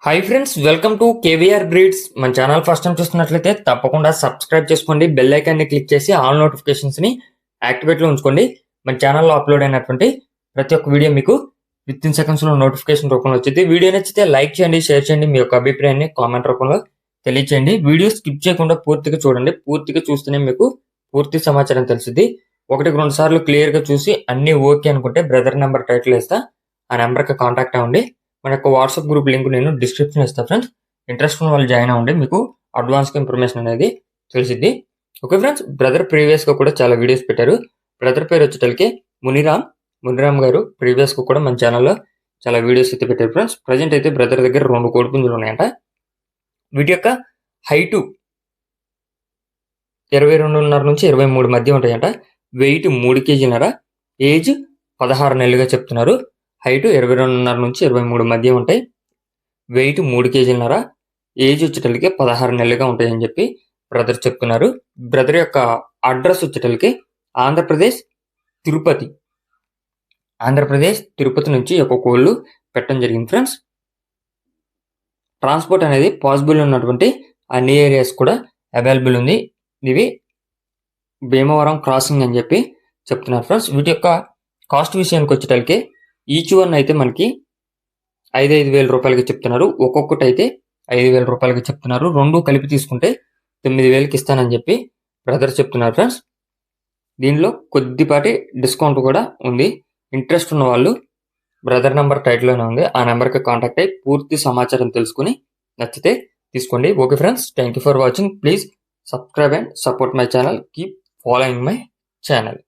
Hi friends, welcome to KVR breeds. మన channel first time చూస్తున్నట్లయితే తప్పకుండా సబ్స్క్రైబ్ చేసుకోండి. బెల్ ఐకాన్ని క్లిక్ చేసి ఆల్ నోటిఫికేషన్స్ని యాక్టివేట్లో ఉంచుకోండి. మన ఛానల్లో అప్లోడ్ అయినటువంటి ప్రతి ఒక్క వీడియో మీకు విత్ ఇన్ సెకండ్స్లో నోటిఫికేషన్ రూపంలో వచ్చింది. వీడియో నచ్చితే లైక్ చేయండి, షేర్ చేయండి, మీ యొక్క అభిప్రాయాన్ని కామెంట్ రూపంలో తెలియచేయండి. వీడియో స్కిప్ చేయకుండా పూర్తిగా చూడండి. పూర్తిగా చూస్తేనే మీకు పూర్తి సమాచారం తెలిసింది. 1-2 సార్లు క్లియర్గా చూసి అన్నీ ఓకే అనుకుంటే బ్రదర్ నెంబర్ టైటిల్ వేస్తా, ఆ నెంబర్కి కాంటాక్ట్ అవ్వండి. మన యొక్క వాట్సాప్ గ్రూప్ లింక్ నేను డిస్క్రిప్షన్ ఇస్తాను ఫ్రెండ్స్. ఇంట్రెస్ట్ ఉన్న వాళ్ళు జాయిన్ అవ్వండి, మీకు అడ్వాన్స్గా ఇన్ఫర్మేషన్ అనేది తెలిసిద్ది. ఓకే ఫ్రెండ్స్, బ్రదర్ ప్రీవియస్గా కూడా చాలా వీడియోస్ పెట్టారు. బ్రదర్ పేరు వచ్చేటలకి మునిరామ్ గారు. ప్రీవియస్గా కూడా మన ఛానల్లో చాలా వీడియోస్ అయితే పెట్టారు ఫ్రెండ్స్. ప్రజెంట్ అయితే బ్రదర్ దగ్గర 2 కోడిపుంజులు ఉన్నాయంట. వీటి యొక్క హైటు 22.5 నుంచి 23 మధ్య ఉంటాయంట. వెయిట్ 3 కేజీలన్నర. ఏజ్ 16 నెలలుగా చెప్తున్నారు. హైట్ 22.5 నుంచి 23 మధ్య ఉంటాయి. వెయిట్ 3 కేజీలన్నర. ఏజ్ వచ్చేటలకి 16 నెలలుగా ఉంటాయని చెప్పి బ్రదర్ చెప్తున్నారు. బ్రదర్ యొక్క అడ్రస్ వచ్చేటలకి ఆంధ్రప్రదేశ్ తిరుపతి నుంచి ఒక కోళ్ళు పెట్టడం జరిగింది ఫ్రెండ్స్. ట్రాన్స్పోర్ట్ అనేది పాసిబుల్ ఉన్నటువంటి అన్ని ఏరియాస్ కూడా అవైలబుల్ ఉంది. ఇవి భీమవరం క్రాసింగ్ అని చెప్పి చెప్తున్నారు ఫ్రెండ్స్. వీటి యొక్క కాస్ట్ విషయానికి వచ్చేటలకి ఈచ్ వన్ అయితే మనకి 5,000 రూపాయలకి చెప్తున్నారు. ఒక్కొక్కటి అయితే 5,000 రూపాయలకి చెప్తున్నారు. 2 కలిపి తీసుకుంటే 9,000కి ఇస్తానని చెప్పి బ్రదర్ చెప్తున్నారు ఫ్రెండ్స్. దీనిలో కొద్దిపాటి డిస్కౌంట్ కూడా ఉంది. ఇంట్రెస్ట్ ఉన్న వాళ్ళు బ్రదర్ నెంబర్ టైటిల్లోనే ఉంది, ఆ నెంబర్కి కాంటాక్ట్ అయ్యి పూర్తి సమాచారం తెలుసుకుని నచ్చితే తీసుకోండి. Okay friends, thank you for watching. Please subscribe and support my channel. Keep following my channel.